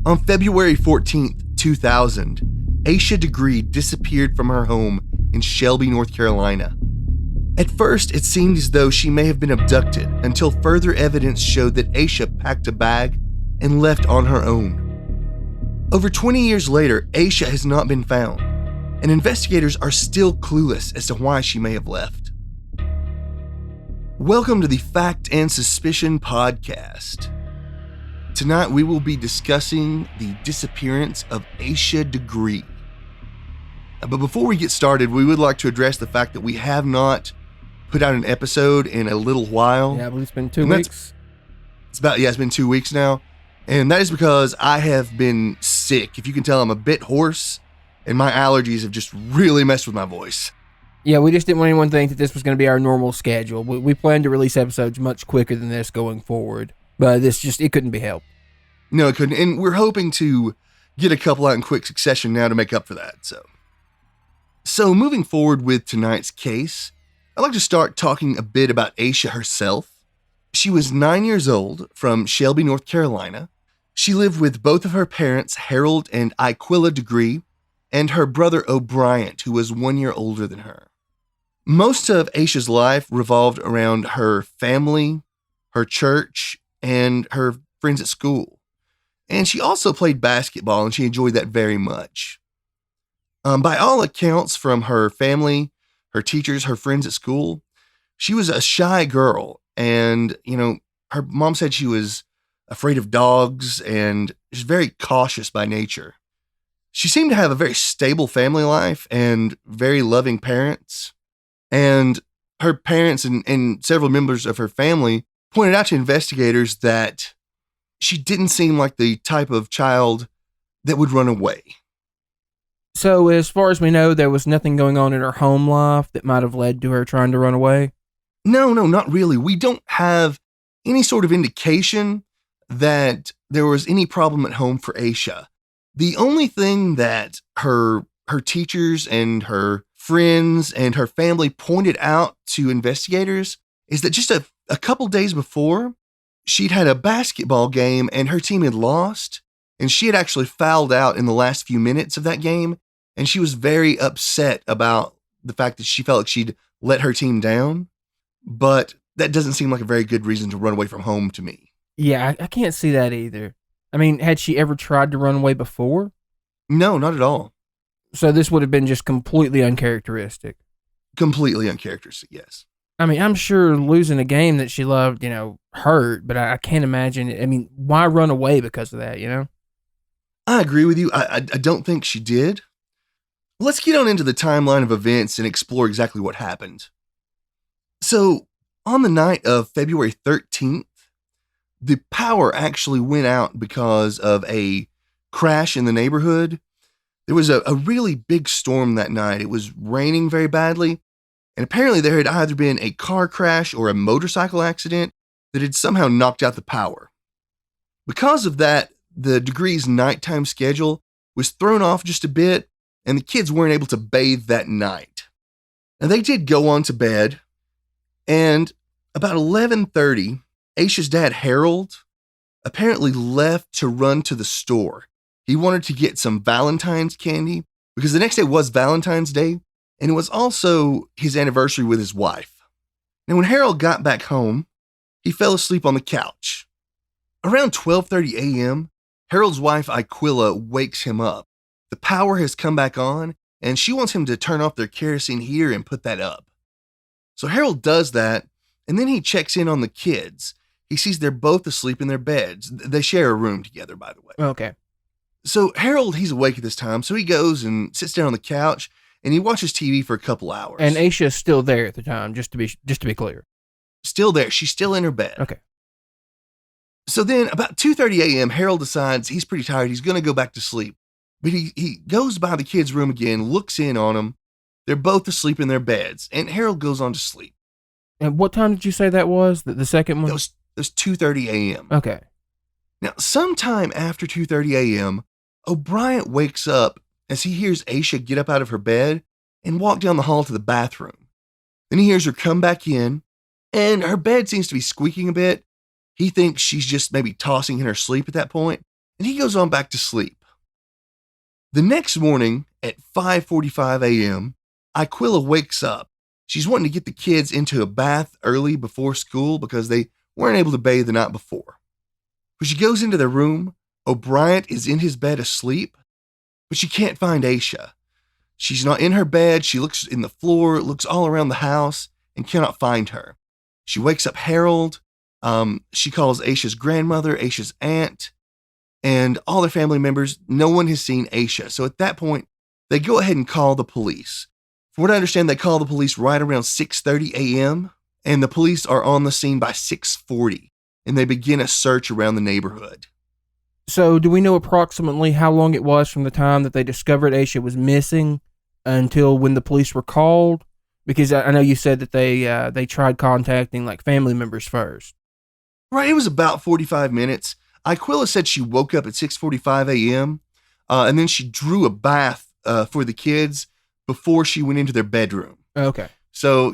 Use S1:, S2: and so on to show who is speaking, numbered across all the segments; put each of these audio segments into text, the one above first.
S1: On February 14th, 2000, Asha Degree disappeared from her home in Shelby, North Carolina. At first, it seemed as though she may have been abducted until further evidence showed that Asha packed a bag and left on her own. Over 20 years later, Asha has not been found, and investigators are still clueless as to why she may have left. Welcome to the Fact and Suspicion podcast. Tonight we will be discussing the disappearance of Asha Degree. But before we get started, we would like to address the fact that we have not put out an episode in a little while.
S2: Yeah, I believe it's been 2 weeks.
S1: It's been 2 weeks now. And that is because I have been sick. If you can tell, I'm a bit hoarse, and my allergies have just really messed with my voice.
S2: Yeah, we just didn't want anyone to think that this was going to be our normal schedule. We plan to release episodes much quicker than this going forward, but it couldn't be helped.
S1: No, it couldn't. And we're hoping to get a couple out in quick succession now to make up for that. So moving forward with tonight's case, I'd like to start talking a bit about Asha herself. She was 9 years old, from Shelby, North Carolina. She lived with both of her parents, Harold and Aquila Degree, and her brother O'Brien, who was 1 year older than her. Most of Asha's life revolved around her family, her church, and her friends at school. And she also played basketball, and she enjoyed that very much. By all accounts from her family, her teachers, her friends at school, she was a shy girl. And, her mom said she was afraid of dogs and is very cautious by nature. She seemed to have a very stable family life and very loving parents. And her parents and several members of her family pointed out to investigators that she didn't seem like the type of child that would run away.
S2: So as far as we know, there was nothing going on in her home life that might have led to her trying to run away?
S1: No, not really. We don't have any sort of indication that there was any problem at home for Asha. The only thing that her teachers and her friends and her family pointed out to investigators is that just a couple days before, she'd had a basketball game and her team had lost, and she had actually fouled out in the last few minutes of that game, and she was very upset about the fact that she felt like she'd let her team down, but that doesn't seem like a very good reason to run away from home to me.
S2: Yeah, I can't see that either. I mean, had she ever tried to run away before?
S1: No, not at all.
S2: So this would have been just completely uncharacteristic.
S1: Completely uncharacteristic, yes.
S2: I mean, I'm sure losing a game that she loved, hurt, but I can't imagine it. I mean, why run away because of that,
S1: I agree with you. I don't think she did. Let's get on into the timeline of events and explore exactly what happened. So, on the night of February 13th, the power actually went out because of a crash in the neighborhood. There was a really big storm that night. It was raining very badly, and apparently there had either been a car crash or a motorcycle accident that had somehow knocked out the power. Because of that, the Degree's nighttime schedule was thrown off just a bit, and the kids weren't able to bathe that night. Now, they did go on to bed, and about 11:30, Asha's dad, Harold, apparently left to run to the store. He wanted to get some Valentine's candy because the next day was Valentine's Day, and it was also his anniversary with his wife. Now, when Harold got back home, he fell asleep on the couch. Around 12:30 a.m., Harold's wife, Aquila, wakes him up. The power has come back on, and she wants him to turn off their kerosene heater and put that up. So Harold does that, and then he checks in on the kids. He sees they're both asleep in their beds. They share a room together, by the way.
S2: Okay.
S1: So Harold, he's awake at this time, so he goes and sits down on the couch, and he watches TV for a couple hours.
S2: And Asha's still there at the time, just to be clear.
S1: Still there. She's still in her bed.
S2: Okay.
S1: So then, about 2:30 a.m., Harold decides he's pretty tired. He's going to go back to sleep. But he goes by the kids' room again, looks in on them. They're both asleep in their beds, and Harold goes on to sleep.
S2: And what time did you say that was? The second one?
S1: It was 2:30 a.m.
S2: Okay.
S1: Now, sometime after 2:30 a.m., O'Brien wakes up as he hears Asha get up out of her bed and walk down the hall to the bathroom. Then he hears her come back in, and her bed seems to be squeaking a bit. He thinks she's just maybe tossing in her sleep at that point, and he goes on back to sleep. The next morning at 5:45 a.m., Aquila wakes up. She's wanting to get the kids into a bath early before school because they weren't able to bathe the night before. When she goes into their room, O'Brien is in his bed asleep, but she can't find Asha. She's not in her bed. She looks in the floor, looks all around the house, and cannot find her. She wakes up Harold. She calls Asha's grandmother, Asha's aunt, and all their family members. No one has seen Asha. So at that point, they go ahead and call the police. From what I understand, they call the police right around 6:30 a.m., and the police are on the scene by 6:40, and they begin a search around the neighborhood.
S2: So, do we know approximately how long it was from the time that they discovered Asha was missing until when the police were called? Because I know you said that they tried contacting like family members first.
S1: Right, it was about 45 minutes. Aquila said she woke up at 6:45 a.m., and then she drew a bath for the kids before she went into their bedroom.
S2: Okay.
S1: So,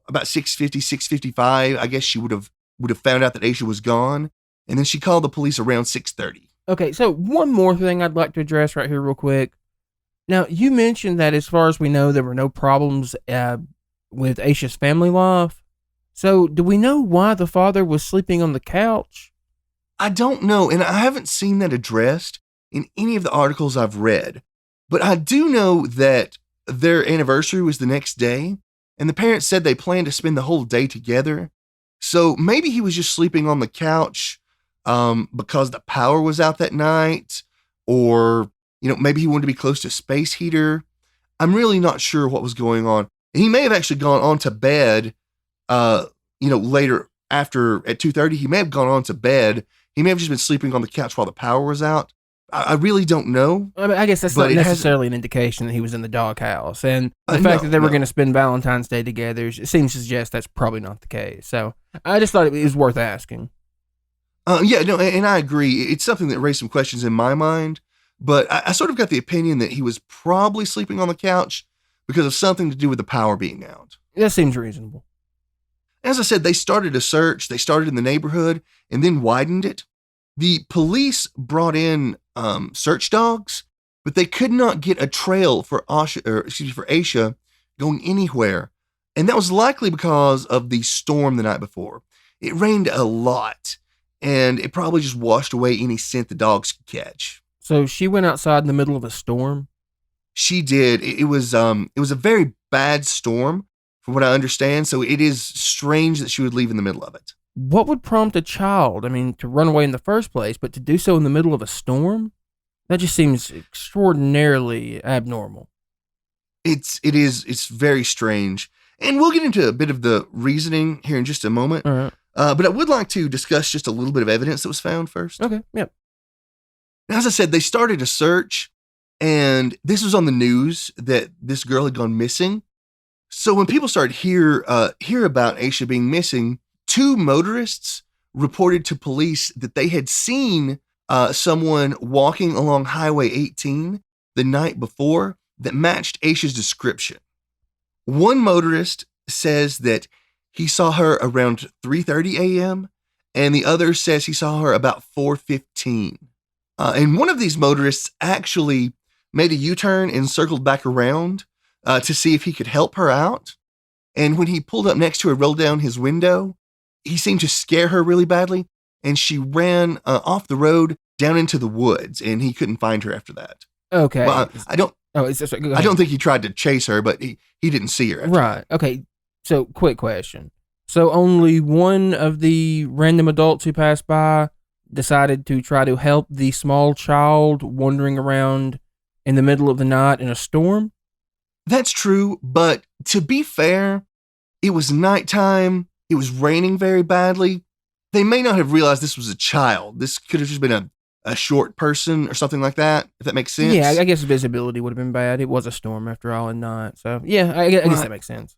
S1: about 6:50, 6:55, I guess she would have found out that Asha was gone, and then she called the police around 6:30.
S2: Okay, so one more thing I'd like to address right here real quick. Now, you mentioned that as far as we know, there were no problems with Asha's family life. So, do we know why the father was sleeping on the couch?
S1: I don't know, and I haven't seen that addressed in any of the articles I've read, but I do know that their anniversary was the next day, and the parents said they planned to spend the whole day together. So maybe he was just sleeping on the couch because the power was out that night, or, maybe he wanted to be close to a space heater. I'm really not sure what was going on. And he may have actually gone on to bed, later after at 2:30, he may have gone on to bed. He may have just been sleeping on the couch while the power was out. I really don't know.
S2: I mean, I guess that's not necessarily an indication that he was in the doghouse. And the fact that they were going to spend Valentine's Day together, it seems to suggest that's probably not the case. So I just thought it was worth asking.
S1: And I agree. It's something that raised some questions in my mind, but I sort of got the opinion that he was probably sleeping on the couch because of something to do with the power being out.
S2: That seems reasonable.
S1: As I said, they started a search. They started in the neighborhood and then widened it. The police brought in search dogs, but they could not get a trail for Asha going anywhere. And that was likely because of the storm the night before. It rained a lot, and it probably just washed away any scent the dogs could catch.
S2: So she went outside in the middle of a storm?
S1: She did. It was a very bad storm, from what I understand. So it is strange that she would leave in the middle of it.
S2: What would prompt a child, to run away in the first place, but to do so in the middle of a storm? That just seems extraordinarily abnormal.
S1: It's very strange. And we'll get into a bit of the reasoning here in just a moment.
S2: All right.
S1: But I would like to discuss just a little bit of evidence that was found first.
S2: Okay, yep.
S1: Now, as I said, they started a search, and this was on the news that this girl had gone missing. So when people started hear about Asha being missing, 2 motorists reported to police that they had seen someone walking along Highway 18 the night before that matched Asha's description. One motorist says that he saw her around 3:30 a.m., and the other says he saw her about 4:15. And one of these motorists actually made a U-turn and circled back around to see if he could help her out. And when he pulled up next to her, rolled down his window, he seemed to scare her really badly, and she ran off the road down into the woods, and he couldn't find her after that.
S2: Okay.
S1: Well, I don't think he tried to chase her, but he didn't see her.
S2: Right. Okay. So, quick question. So, only one of the random adults who passed by decided to try to help the small child wandering around in the middle of the night in a storm?
S1: That's true, but to be fair, it was nighttime. It was raining very badly. They may not have realized this was a child. This could have just been a short person or something like that, if that makes sense.
S2: Yeah, I guess visibility would have been bad. It was a storm after all and night. So, yeah, I guess that makes sense.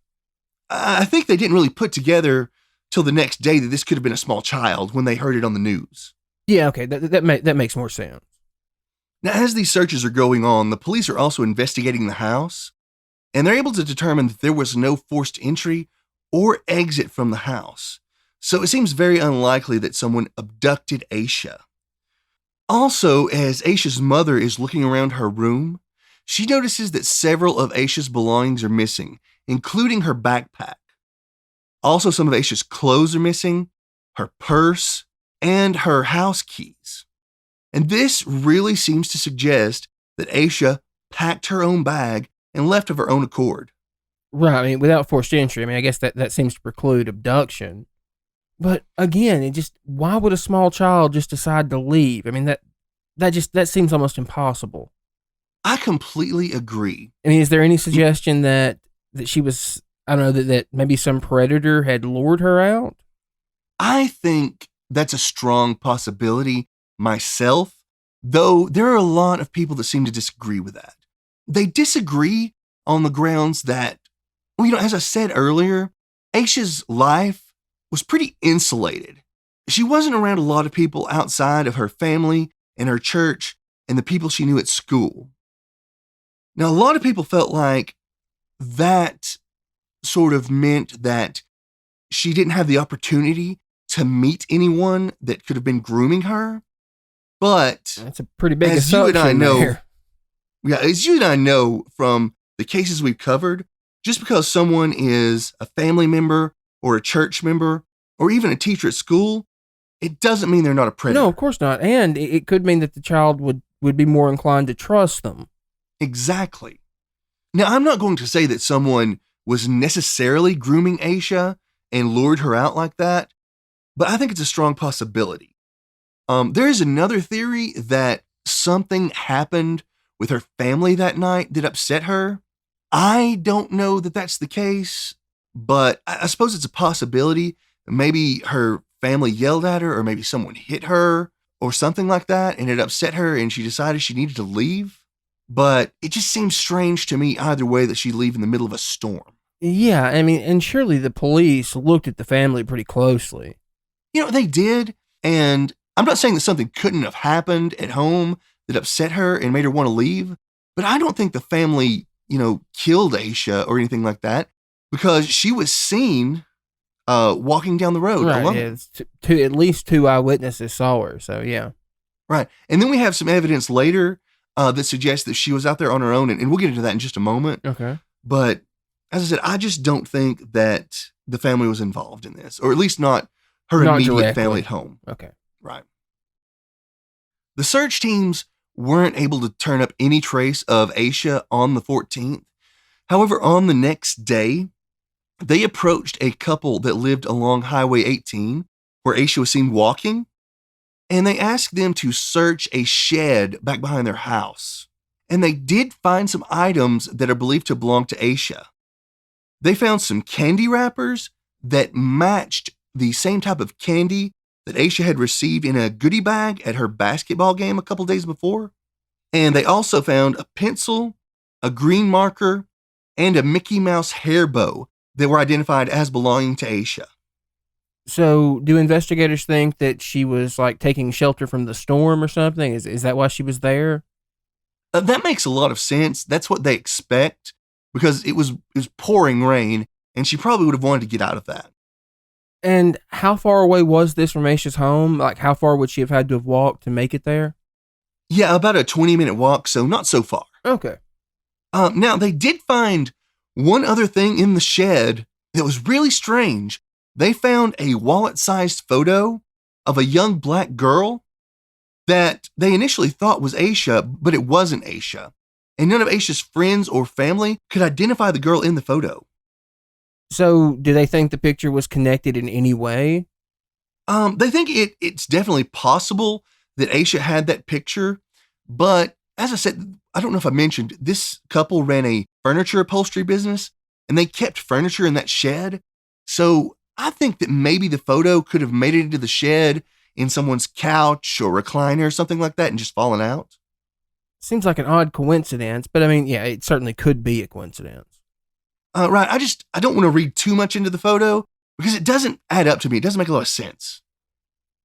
S1: I think they didn't really put together till the next day that this could have been a small child when they heard it on the news.
S2: Yeah, okay, that makes more sense.
S1: Now, as these searches are going on, the police are also investigating the house, and they're able to determine that there was no forced entry or exit from the house. So it seems very unlikely that someone abducted Asha. Also, as Aisha's mother is looking around her room, she notices that several of Aisha's belongings are missing, including her backpack. Also, some of Aisha's clothes are missing, her purse, and her house keys. And this really seems to suggest that Aisha packed her own bag and left of her own accord.
S2: Right. I mean, without forced entry. I mean, I guess that seems to preclude abduction. But again, why would a small child just decide to leave? I mean, that seems almost impossible.
S1: I completely agree.
S2: I mean, is there any suggestion that she was, I don't know, that maybe some predator had lured her out?
S1: I think that's a strong possibility myself, though there are a lot of people that seem to disagree with that. They disagree on the grounds that, well, as I said earlier, Aisha's life was pretty insulated. She wasn't around a lot of people outside of her family and her church and the people she knew at school. Now, a lot of people felt like that sort of meant that she didn't have the opportunity to meet anyone that could have been grooming her. But
S2: that's a pretty big
S1: as you and I
S2: assumption
S1: know,
S2: there.
S1: yeah, as you and I know from the cases we've covered, just because someone is a family member or a church member or even a teacher at school, it doesn't mean they're not a predator.
S2: No, of course not. And it could mean that the child would be more inclined to trust them.
S1: Exactly. Now, I'm not going to say that someone was necessarily grooming Aisha and lured her out like that, but I think it's a strong possibility. There is another theory that something happened with her family that night that upset her. I don't know that that's the case, but I suppose it's a possibility. Maybe her family yelled at her, or maybe someone hit her or something like that, and it upset her and she decided she needed to leave. But it just seems strange to me either way that she'd leave in the middle of a storm.
S2: Yeah, I mean, and surely the police looked at the family pretty closely.
S1: They did, and I'm not saying that something couldn't have happened at home that upset her and made her want to leave, but I don't think the family, killed Aisha or anything like that, because she was seen walking down the road alone.
S2: Yeah, at least two eyewitnesses saw her, so yeah.
S1: Right, and then we have some evidence later that suggests that she was out there on her own, and we'll get into that in just a moment.
S2: Okay.
S1: But as I said, I just don't think that the family was involved in this, or at least not her immediate
S2: directly.
S1: family at home.
S2: Okay.
S1: Right. The search teams weren't able to turn up any trace of Aisha on the 14th. However, on the next day, they approached a couple that lived along Highway 18, where Aisha was seen walking, and they asked them to search a shed back behind their house. And they did find some items that are believed to belong to Aisha. They found some candy wrappers that matched the same type of candy that Aisha had received in a goodie bag at her basketball game a couple days before. And they also found a pencil, a green marker, and a Mickey Mouse hair bow that were identified as belonging to Aisha.
S2: So, do investigators think that she was like taking shelter from the storm or something? Is that why she was there?
S1: That makes a lot of sense. That's what they expect, because it was pouring rain, and she probably would have wanted to get out of that.
S2: And how far away was this from Aisha's home? Like, how far would she have had to have walked to make it there?
S1: Yeah, about a 20-minute walk, so not so far.
S2: Okay.
S1: Now, they did find one other thing in the shed that was really strange. They found a wallet-sized photo of a young black girl that they initially thought was Aisha, but it wasn't Aisha. And none of Aisha's friends or family could identify the girl in the photo.
S2: So, do they think the picture was connected in any way?
S1: They think it's definitely possible that Aisha had that picture, but as I said, I don't know if I mentioned, this couple ran a furniture upholstery business, and they kept furniture in that shed. So I think that maybe the photo could have made it into the shed in someone's couch or recliner or something like that and just fallen out.
S2: Seems like an odd coincidence, but I mean, yeah, it certainly could be a coincidence.
S1: Right. I don't want to read too much into the photo because it doesn't add up to me. It doesn't make a lot of sense.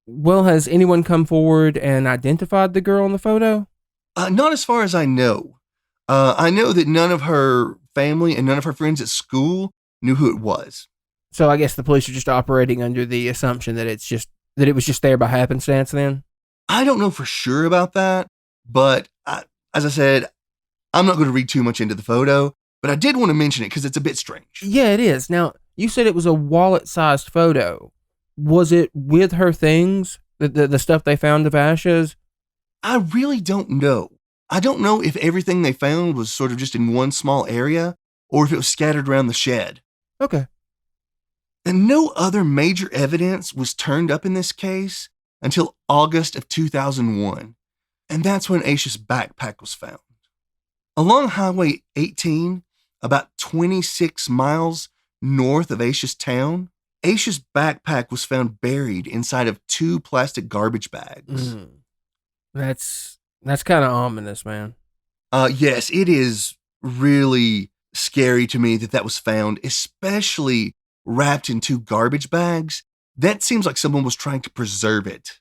S2: Well, has anyone come forward and identified the girl in the photo?
S1: Not as far as I know. I know that none of her family and none of her friends at school knew who it was.
S2: So I guess the police are just operating under the assumption that it was just there by happenstance then?
S1: I don't know for sure about that, but as I said, I'm not going to read too much into the photo, but I did want to mention it because it's a bit strange.
S2: Yeah, it is. Now, you said it was a wallet-sized photo. Was it with her things, the stuff they found of Asha's?
S1: I really don't know. I don't know if everything they found was sort of just in one small area or if it was scattered around the shed.
S2: Okay.
S1: And no other major evidence was turned up in this case until August of 2001. And that's when Asha's backpack was found. Along Highway 18, about 26 miles north of Asha's town, Asha's backpack was found buried inside of 2 plastic garbage bags.
S2: That's kind of ominous, man.
S1: Yes, it is really scary to me that was found, especially wrapped in 2 garbage bags. That seems like someone was trying to preserve it.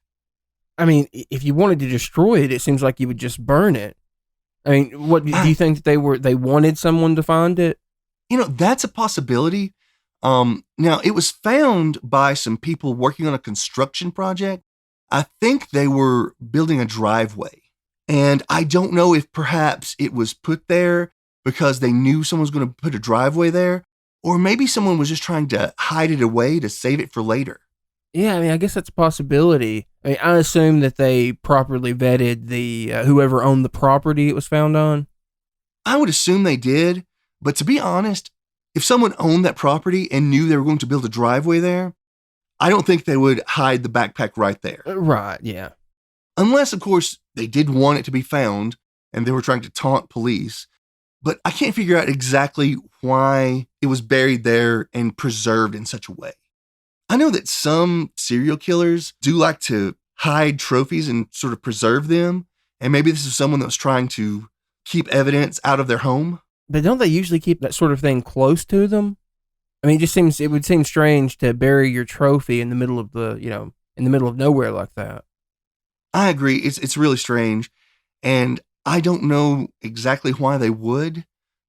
S2: I mean, if you wanted to destroy it, it seems like you would just burn it. I mean, what do you think that they wanted someone to find it?
S1: That's a possibility. Now, it was found by some people working on a construction project. I think they were building a driveway. And I don't know if perhaps it was put there because they knew someone was going to put a driveway there, or maybe someone was just trying to hide it away to save it for later.
S2: Yeah, I mean, I guess that's a possibility. I mean, I assume that they properly vetted the whoever owned the property it was found on.
S1: I would assume they did, but to be honest, if someone owned that property and knew they were going to build a driveway there, I don't think they would hide the backpack right there.
S2: Right, yeah.
S1: Unless, of course, they did want it to be found and they were trying to taunt police. But I can't figure out exactly why it was buried there and preserved in such a way. I know that some serial killers do like to hide trophies and sort of preserve them. And maybe this is someone that was trying to keep evidence out of their home.
S2: But don't they usually keep that sort of thing close to them? I mean, it would seem strange to bury your trophy in the middle of in the middle of nowhere like that.
S1: I agree. It's really strange. And I don't know exactly why they would,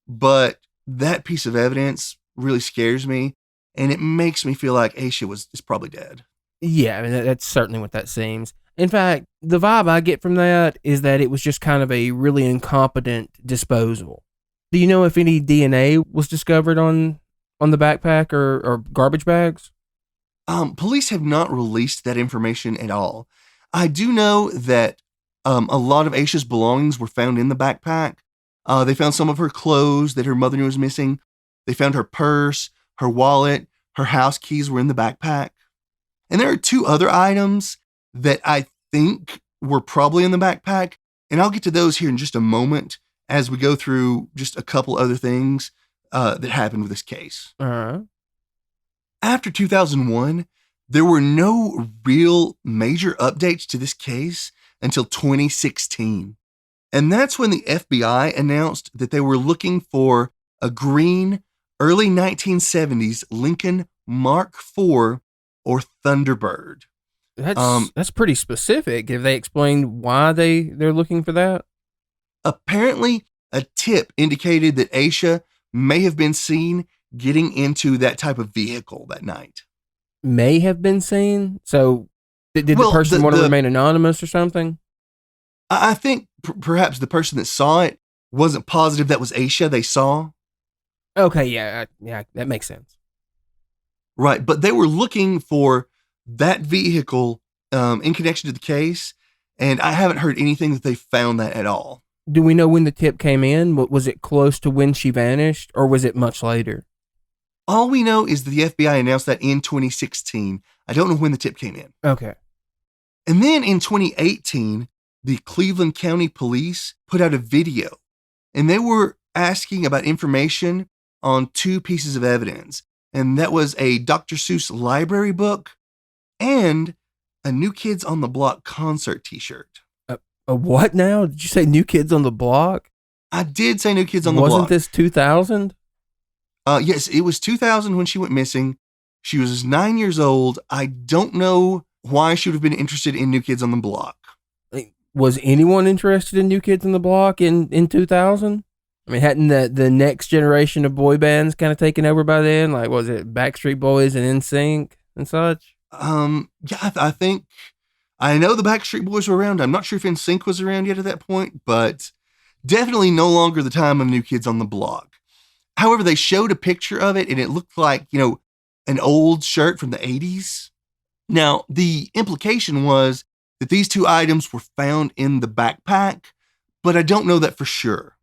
S1: but that piece of evidence really scares me. And it makes me feel like Asha is probably dead.
S2: Yeah, I mean, that's certainly what that seems. In fact, the vibe I get from that is that it was just kind of a really incompetent disposal. Do you know if any DNA was discovered on the backpack or garbage bags?
S1: Police have not released that information at all. I do know that a lot of Asha's belongings were found in the backpack. They found some of her clothes that her mother knew was missing. They found her purse, her wallet, her house keys were in the backpack. And there are 2 other items that I think were probably in the backpack. And I'll get to those here in just a moment as we go through just a couple other things that happened with this case.
S2: Uh-huh.
S1: After 2001, there were no real major updates to this case until 2016. And that's when the FBI announced that they were looking for a green, early 1970s Lincoln Mark IV or Thunderbird.
S2: That's pretty specific. Have they explained why they're looking for that?
S1: Apparently, a tip indicated that Asha may have been seen getting into that type of vehicle that night.
S2: May have been seen? So did the person want to remain anonymous or something?
S1: I think perhaps the person that saw it wasn't positive that was Asha they saw.
S2: Okay, yeah, that makes sense.
S1: Right, but they were looking for that vehicle in connection to the case, and I haven't heard anything that they found that at all.
S2: Do we know when the tip came in? Was it close to when she vanished, or was it much later?
S1: All we know is that the FBI announced that in 2016. I don't know when the tip came in.
S2: Okay.
S1: And then in 2018, the Cleveland County Police put out a video, and they were asking about information on 2 pieces of evidence. And that was a Dr. Seuss library book and a New Kids on the Block concert t-shirt.
S2: A what now? Did you say New Kids on the Block?
S1: I did say New Kids on the Block.
S2: Wasn't this 2000?
S1: Yes, it was 2000 when she went missing. She was 9 years old. I don't know why she would have been interested in New Kids on the Block.
S2: Was anyone interested in New Kids on the Block in 2000? I mean, hadn't the next generation of boy bands kind of taken over by then? Like, was it Backstreet Boys and NSYNC and such?
S1: Yeah, I think I know the Backstreet Boys were around. I'm not sure if NSYNC was around yet at that point, but definitely no longer the time of New Kids on the Block. However, they showed a picture of it and it looked like, an old shirt from the 80s. Now, the implication was that these two items were found in the backpack, but I don't know that for sure.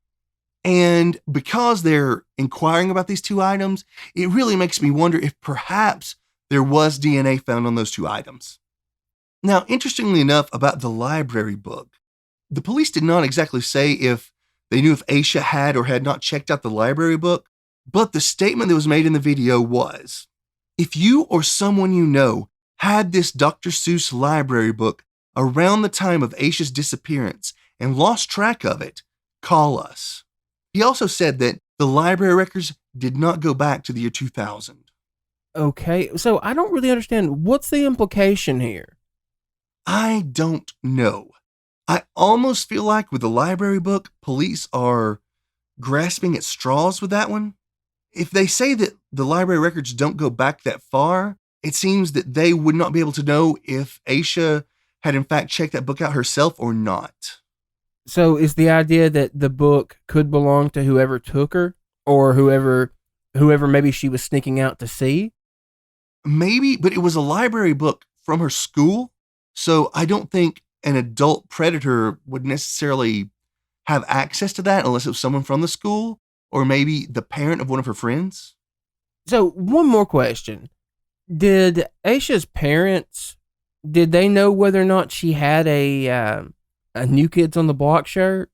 S1: And because they're inquiring about these two items, it really makes me wonder if perhaps there was DNA found on those two items. Now, interestingly enough, about the library book, the police did not exactly say if they knew if Asha had or had not checked out the library book, but the statement that was made in the video was, if you or someone you know had this Dr. Seuss library book around the time of Asha's disappearance and lost track of it, call us. He also said that the library records did not go back to the year 2000.
S2: Okay, so I don't really understand. What's the implication here?
S1: I don't know. I almost feel like with the library book, police are grasping at straws with that one. If they say that the library records don't go back that far, it seems that they would not be able to know if Asha had in fact checked that book out herself or not.
S2: So is the idea that the book could belong to whoever took her, or whoever maybe she was sneaking out to see?
S1: Maybe, but it was a library book from her school, so I don't think an adult predator would necessarily have access to that unless it was someone from the school, or maybe the parent of one of her friends.
S2: So one more question. Did Aisha's parents, did they know whether or not she had a New Kids on the Block shirt?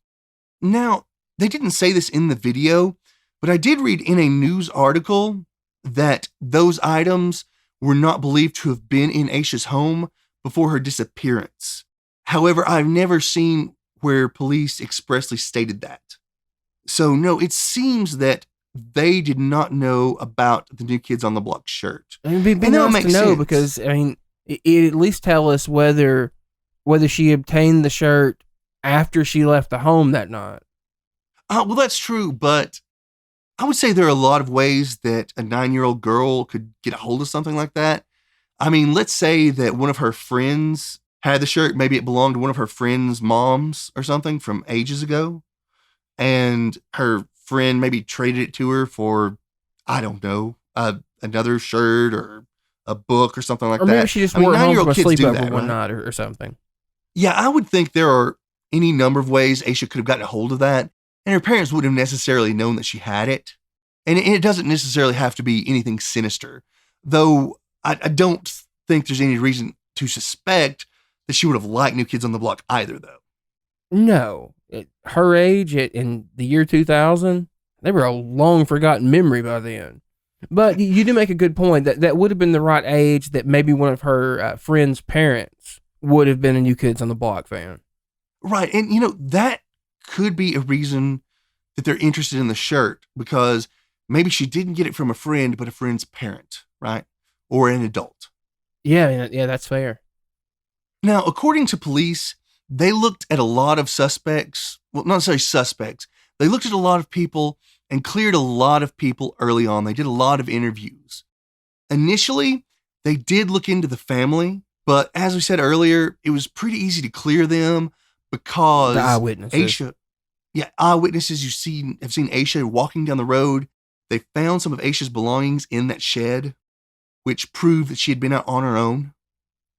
S1: Now, they didn't say this in the video, but I did read in a news article that those items were not believed to have been in Aisha's home before her disappearance. However, I've never seen where police expressly stated that. So no, it seems that they did not know about the New Kids on the Block shirt.
S2: It'd be nice to know because, I mean, it at least tell us whether she obtained the shirt after she left the home that night.
S1: Well, that's true, but I would say there are a lot of ways that a 9-year-old girl could get a hold of something like that. I mean, let's say that one of her friends had the shirt. Maybe it belonged to one of her friend's moms or something from ages ago. And her friend maybe traded it to her for, I don't know, another shirt or a book or something like that.
S2: Or maybe she just wore it home from a sleepover one night or something.
S1: Yeah, I would think there are any number of ways Aisha could have gotten a hold of that. And her parents wouldn't have necessarily known that she had it. And it doesn't necessarily have to be anything sinister. Though I don't think there's any reason to suspect that she would have liked New Kids on the Block either, though.
S2: No. At her age, in the year 2000, they were a long forgotten memory by then. But you do make a good point that would have been the right age that maybe one of her friend's parents would have been a New Kids on the Block fan.
S1: Right. And, that could be a reason that they're interested in the shirt, because maybe she didn't get it from a friend, but a friend's parent, right? Or an adult.
S2: Yeah, that's fair.
S1: Now, according to police, they looked at a lot of suspects. Well, not necessarily suspects. They looked at a lot of people and cleared a lot of people early on. They did a lot of interviews. Initially, they did look into the family, but as we said earlier, it was pretty easy to clear them because
S2: the eyewitnesses.
S1: Eyewitnesses have seen Asha walking down the road. They found some of Asha's belongings in that shed, which proved that she had been out on her own.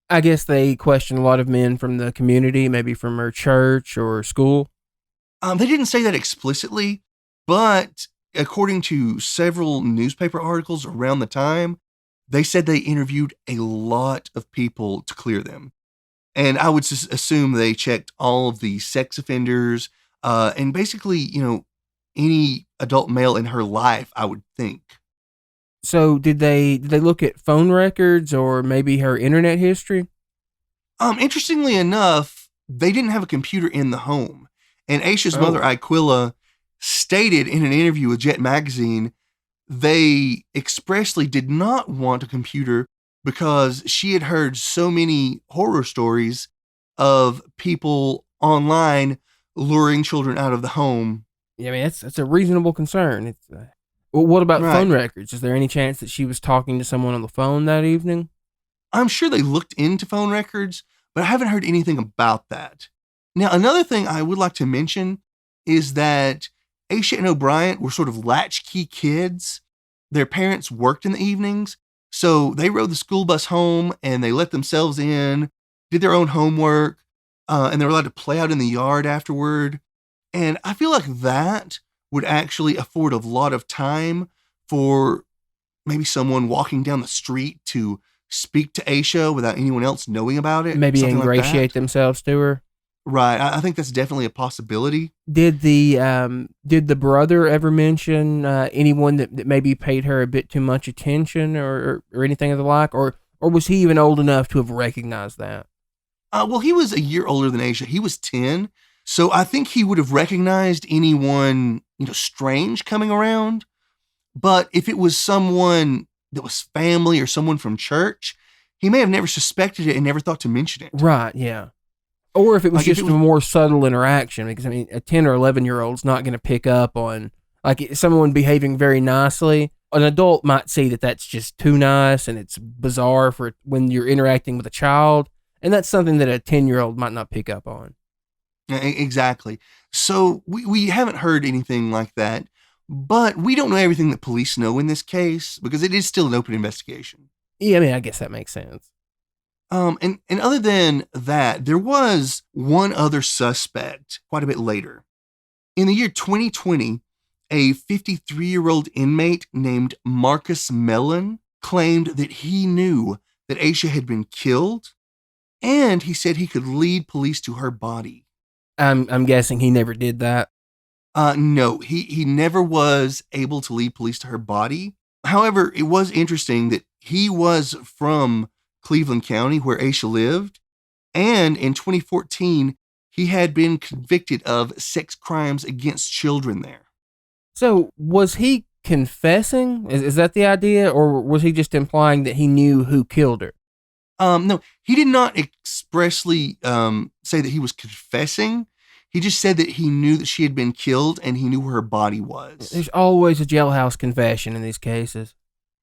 S2: I guess they questioned a lot of men from the community, maybe from her church or school.
S1: They didn't say that explicitly, but according to several newspaper articles around the time, they said they interviewed a lot of people to clear them. And I would assume they checked all of the sex offenders, and basically, any adult male in her life, I would think.
S2: So did they look at phone records or maybe her internet history?
S1: Interestingly enough, they didn't have a computer in the home. And Aisha's mother, Iquilla, stated in an interview with Jet Magazine, they expressly did not want a computer because she had heard so many horror stories of people online luring children out of the home.
S2: Yeah, I mean, that's a reasonable concern. Well, what about phone records? Is there any chance that she was talking to someone on the phone that evening?
S1: I'm sure they looked into phone records, but I haven't heard anything about that. Now, another thing I would like to mention is that Asha and O'Brien were sort of latchkey kids. Their parents worked in the evenings, so they rode the school bus home and they let themselves in, did their own homework, and they were allowed to play out in the yard afterward. And I feel like that would actually afford a lot of time for maybe someone walking down the street to speak to Asha without anyone else knowing about it.
S2: Maybe
S1: something
S2: ingratiate
S1: like that.
S2: themselves to her.
S1: Right. I think that's definitely a possibility.
S2: Did the brother ever mention anyone that maybe paid her a bit too much attention or anything of the like, or was he even old enough to have recognized that?
S1: Well, he was a year older than Asha. He was 10. So I think he would have recognized anyone, strange coming around. But if it was someone that was family or someone from church, he may have never suspected it and never thought to mention it.
S2: Right, yeah. Or if it was just a more subtle interaction, because a 10 or 11-year-old's not going to pick up on, someone behaving very nicely. An adult might see that that's just too nice and it's bizarre for when you're interacting with a child. And that's something that a 10-year-old might not pick up on.
S1: Exactly. So we haven't heard anything like that, but we don't know everything that police know in this case because it is still an open investigation.
S2: Yeah, I guess that makes sense.
S1: And other than that, there was one other suspect quite a bit later. In the year 2020, a 53-year-old inmate named Marcus Mellon claimed that he knew that Asha had been killed, and he said he could lead police to her body.
S2: I'm guessing he never did that.
S1: No, he never was able to lead police to her body. However, it was interesting that he was from Cleveland County, where Asha lived, and in 2014, he had been convicted of sex crimes against children there.
S2: So, was he confessing? Is that the idea, or was he just implying that he knew who killed her?
S1: No, he did not expressly say that he was confessing. He just said that he knew that she had been killed and he knew where her body was.
S2: There's always a jailhouse confession in these cases.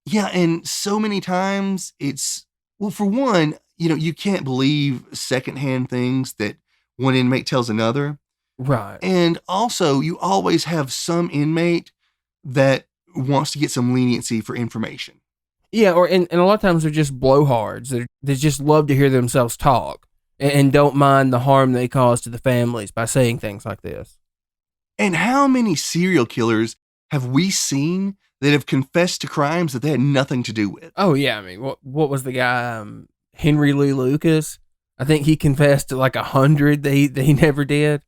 S1: Yeah, and so many times it's, well, for one, you can't believe secondhand things that one inmate tells another.
S2: Right.
S1: And also, you always have some inmate that wants to get some leniency for information.
S2: Yeah, and a lot of times they're just blowhards. They just love to hear themselves talk and don't mind the harm they cause to the families by saying things like this.
S1: And how many serial killers have we seen that have confessed to crimes that they had nothing to do with?
S2: Oh, yeah. What was the guy, Henry Lee Lucas? I think he confessed to 100 that he never did.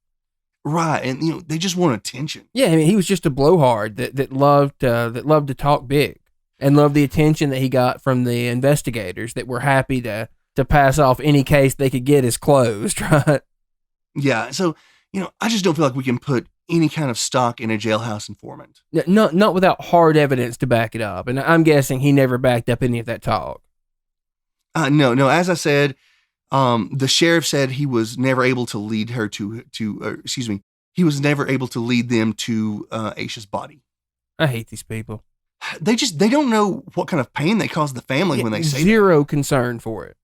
S1: Right, and they just want attention.
S2: Yeah, he was just a blowhard that loved to talk big and loved the attention that he got from the investigators that were happy to pass off any case they could get as closed, right?
S1: Yeah, so I just don't feel like we can put any kind of stock in a jailhouse informant.
S2: Not without hard evidence to back it up, and I'm guessing he never backed up any of that talk.
S1: No. As I said, the sheriff said he was never able to lead her he was never able to lead them to Asha's body.
S2: I hate these people.
S1: They don't know what kind of pain they cause the family when they say
S2: zero concern for it.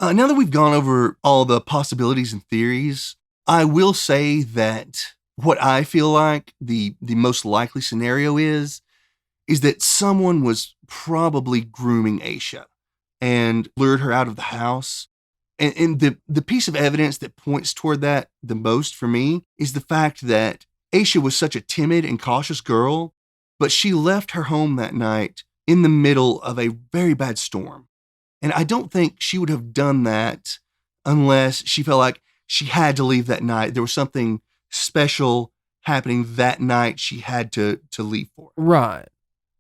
S1: Now that we've gone over all the possibilities and theories, I will say that what I feel like the most likely scenario is that someone was probably grooming Asha and lured her out of the house. And the piece of evidence that points toward that the most for me is the fact that Asha was such a timid and cautious girl, but she left her home that night in the middle of a very bad storm. And I don't think she would have done that unless she felt like she had to leave that night. There was something special happening that night she had to leave for.
S2: Right.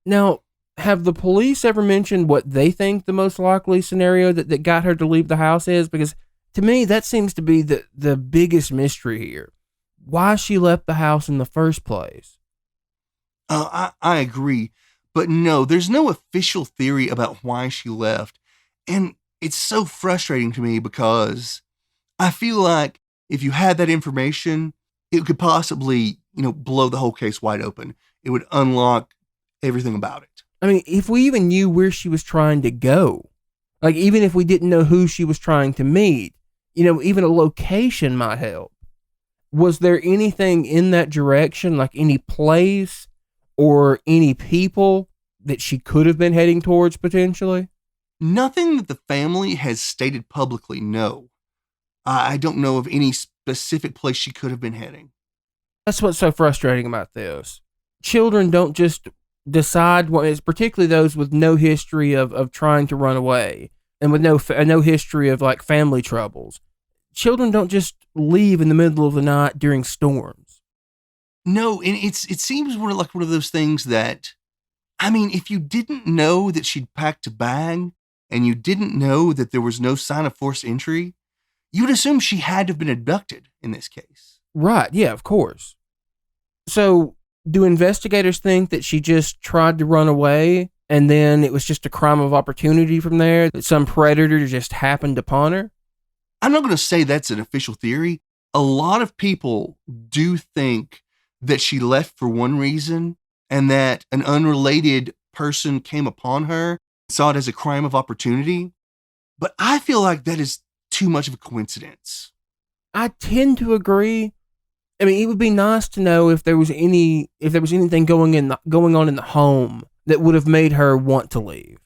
S2: Now, have the police ever mentioned what they think the most likely scenario that got her to leave the house is? Because to me, that seems to be the biggest mystery here. Why she left the house in the first place.
S1: I agree. But no, there's no official theory about why she left. And it's so frustrating to me because I feel like if you had that information, it could possibly, blow the whole case wide open. It would unlock everything about it.
S2: I mean, if we even knew where she was trying to go, Like, even if we didn't know who she was trying to meet, even a location might help. Was there anything in that direction, like any place or any people that she could have been heading towards potentially?
S1: Nothing that the family has stated publicly, no. I don't know of any specific place she could have been heading.
S2: That's what's so frustrating about this. Children don't just decide what is, particularly those with no history of trying to run away and with no history of like family troubles. Children don't just leave in the middle of the night during storms.
S1: No, and it seems one of those things that, I mean, if you didn't know that she'd packed a bag and you didn't know that there was no sign of forced entry, you'd assume she had to have been abducted in this case.
S2: Right, yeah, of course. So, do investigators think that she just tried to run away and then it was just a crime of opportunity from there, that some predator just happened upon her?
S1: I'm not going to say that's an official theory. A lot of people do think that she left for one reason and that an unrelated person came upon her, saw it as a crime of opportunity. But I feel like that is too much of a coincidence.
S2: I tend to agree. I mean, it would be nice to know if there was anything going on in the home that would have made her want to leave.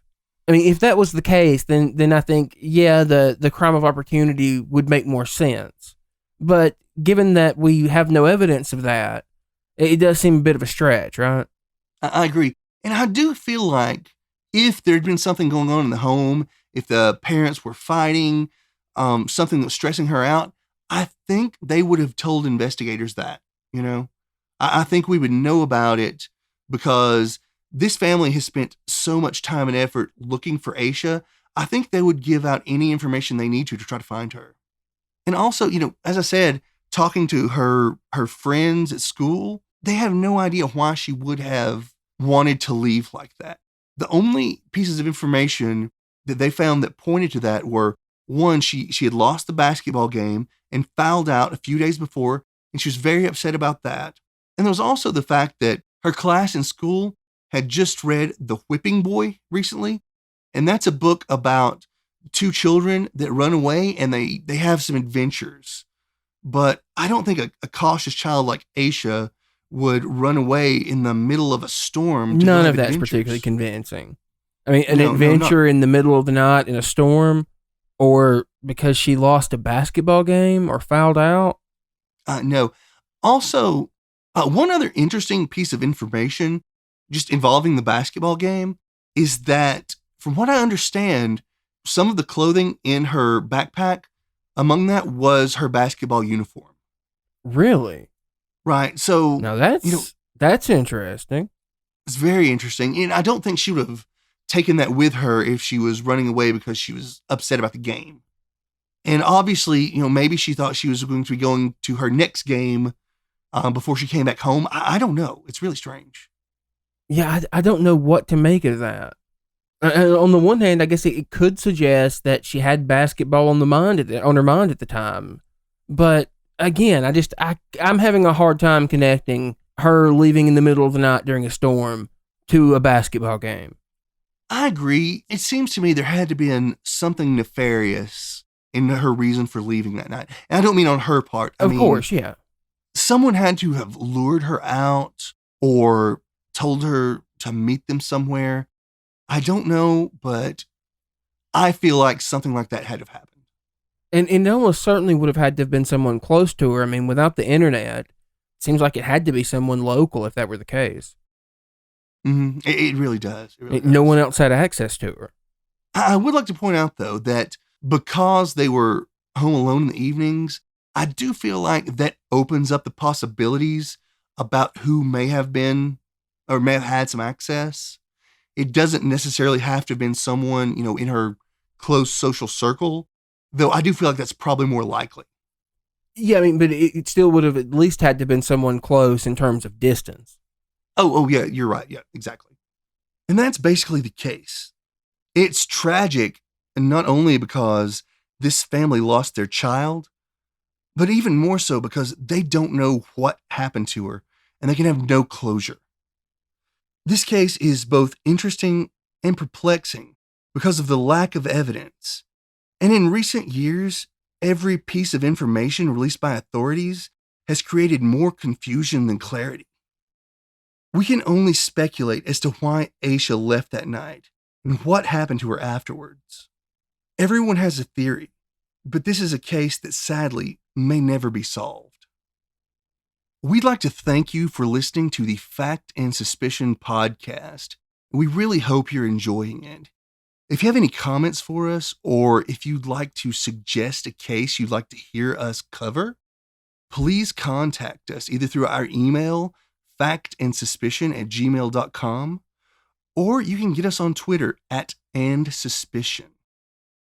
S2: I mean, if that was the case, then I think, yeah, the crime of opportunity would make more sense. But given that we have no evidence of that, it does seem a bit of a stretch, right?
S1: I agree. And I do feel like if there'd been something going on in the home, if the parents were fighting, something that was stressing her out, I think they would have told investigators that, I think we would know about it because this family has spent so much time and effort looking for Asha. I think they would give out any information they need to try to find her. And also, as I said, talking to her friends at school, they have no idea why she would have wanted to leave like that. The only pieces of information that they found that pointed to that were, one, she had lost the basketball game and fouled out a few days before, and she was very upset about that. And there was also the fact that her class in school had just read The Whipping Boy recently, and that's a book about two children that run away and they have some adventures. But I don't think a cautious child like Asha would run away in the middle of a storm.
S2: None of that's particularly convincing. I mean, an adventure in the middle of the night in a storm, or because she lost a basketball game or fouled out?
S1: No. Also, one other interesting piece of information just involving the basketball game is that, from what I understand, some of the clothing in her backpack, among that was her basketball uniform.
S2: Really?
S1: Right. So
S2: now that's interesting.
S1: It's very interesting. And I don't think she would have taken that with her if she was running away because she was upset about the game. And obviously, maybe she thought she was going to be going to her next game before she came back home. I don't know. It's really strange.
S2: Yeah, I don't know what to make of that. On the one hand, I guess it could suggest that she had basketball on her mind at the time. But again, I'm having a hard time connecting her leaving in the middle of the night during a storm to a basketball game.
S1: I agree. It seems to me there had to be something nefarious in her reason for leaving that night. And I don't mean on her part.
S2: Of course, yeah.
S1: Someone had to have lured her out or told her to meet them somewhere. I don't know, but I feel like something like that had to have happened.
S2: And it almost certainly would have had to have been someone close to her. I mean, without the internet, it seems like it had to be someone local if that were the case.
S1: Mm-hmm. It really does.
S2: No one else had access to her.
S1: I would like to point out, though, that because they were home alone in the evenings, I do feel like that opens up the possibilities about who may have been or may have had some access. It doesn't necessarily have to have been someone, in her close social circle, though I do feel like that's probably more likely.
S2: Yeah, I mean, but it still would have at least had to have been someone close in terms of distance.
S1: Oh, yeah, you're right. Yeah, exactly. And that's basically the case. It's tragic, and not only because this family lost their child, but even more so because they don't know what happened to her, and they can have no closure. This case is both interesting and perplexing because of the lack of evidence. And in recent years, every piece of information released by authorities has created more confusion than clarity. We can only speculate as to why Asha left that night and what happened to her afterwards. Everyone has a theory, but this is a case that sadly may never be solved. We'd like to thank you for listening to the Fact and Suspicion podcast. We really hope you're enjoying it. If you have any comments for us, or if you'd like to suggest a case you'd like to hear us cover, please contact us either through our email, factandsuspicion@gmail.com, or you can get us on Twitter @andsuspicion.